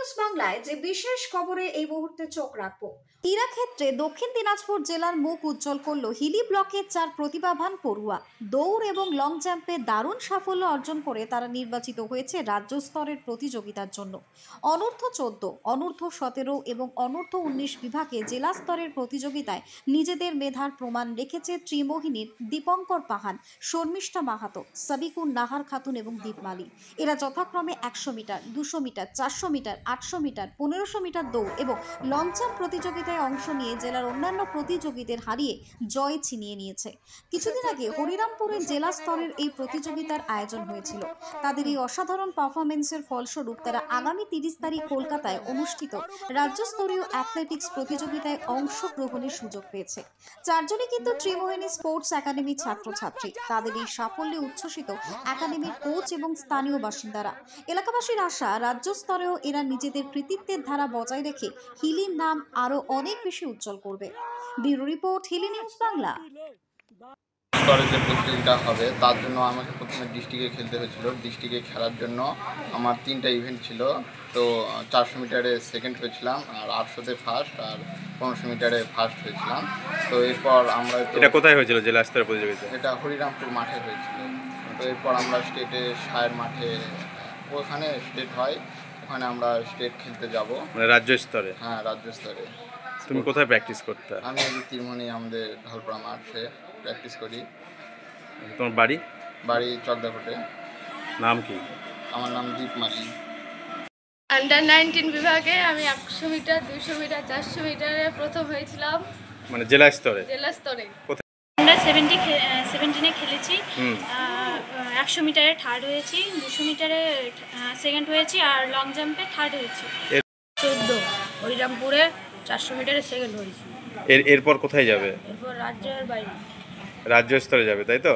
News বাংলায় যে বিশেষ খবরে এই মুহূর্তে চোখ রাখবো। ক্রীড়াক্ষেত্রে দক্ষিণ দিনাজপুর জেলার মুখ উজ্জ্বল করল হিলি ব্লকের 4 প্রতিভাবান পড়ুয়া। দৌড় এবং লং জাম্পে দারুণ সাফল্য অর্জন করে তারা নির্বাচিত হয়েছে রাজ্য স্তরের প্রতিযোগিতার জন্য। অনূর্ধ্ব 14, অনূর্ধ্ব 17 এবং অনূর্ধ্ব 19 বিভাগে জেলা স্তরের প্রতিযোগিতায় নিজেদের মেধার প্রমাণ রেখেছে ত্রিমোহিনীর দীপঙ্কর পাহান, শর্মিষ্ঠা মাহাতো, সাবিকুন নাহার খাতুন এবং দীপমালী। এরা যথাক্রমে 100 metre, 200 metre, 400 metre, 800 metre, 1500 metre দৌড় এবং লং জাম্প প্রতিযোগিতায় অংশ নিয়ে জেলার অন্যান্য প্রতিযোগীদের হারিয়ে জয় ছিনিয়ে নিয়েছে। কিছুদিন আগে হরিরামপুরের জেলা স্তরের এই প্রতিযোগিতার আয়োজন হয়েছিল। তাদের এই অসাধারণ পারফরমেন্সের ফলস্বরূপ তারা আগামী 30 তারিখ কলকাতায় অনুষ্ঠিত রাজ্যস্তরীয় অ্যাথলেটিক্স প্রতিযোগিতায় অংশগ্রহণের সুযোগ পেয়েছে। চারজনই কিন্তু ত্রিমোহিনী স্পোর্টস একাডেমির ছাত্রছাত্রী। তাদের এই সাফল্যে উচ্ছ্বসিত একাডেমির কোচ এবং স্থানীয় বাসিন্দারা। এলাকাবাসীর আশা রাজ্য স্তরেও এরা নিজেদের কৃতিত্বের ধারা বজায় রেখে হিলির নাম আরো অনেক বেশি উজ্জ্বল করবে। Bureau report, Hili news Bangla. স্তরে যে প্রতিযোগিতা হবে তার জন্য আমাকে প্রথমে ডিস্ট্রিক্টে খেলতে হয়েছিল। ডিস্ট্রিক্টে খেলার জন্য আমার 3টা ইভেন্ট ছিল। তো 400 মিটারে সেকেন্ড হয়েছিলাম, আর 800-তে ফার্স্ট, আর 1500 মিটারে ফার্স্ট হয়েছিলাম। তো এরপর আমরা এটা কোথায় হয়েছিল জেলা স্তরের প্রতিযোগিতা? এটা হরিরামপুর মাঠে হয়েছিল। তো এরপর আমরা স্টেটে সায়ের মাঠে, ওখানে স্টেট হয়, ওখানে আমরা স্টেট খেলতে যাব। মানে রাজ্য স্তরে? হ্যাঁ, রাজ্য স্তরে। তুমি কোথায় প্র্যাকটিস করতে? আমি এই ত্রিমোহিনী আমাদের ঢালপাড়া মাঠে প্র্যাকটিস করি। তোমার বাড়ি? বাড়ি চকদাকোটে। নাম কি? আমার নাম দীপমালী। আন্ডার 19 বিভাগে আমি 100 মিটার, 200 মিটার, 400 মিটারে প্রথম হয়েছিলাম। মানে জেলা স্তরে? জেলা স্তরে। আমরা 17-এ খেলেছি। 100 মিটারে থার্ড হয়েছি, 200 মিটারে সেকেন্ড হয়েছি, আর লং জাম্পে থার্ড হয়েছি। 14 হরিরামপুরে 400 মিটারে সেকেন্ড হয়েছি। এরপর কোথায় যাবে? এরপর রাজ্যের বাইরে। রাজ্য স্তরে যাবে, তাই তো?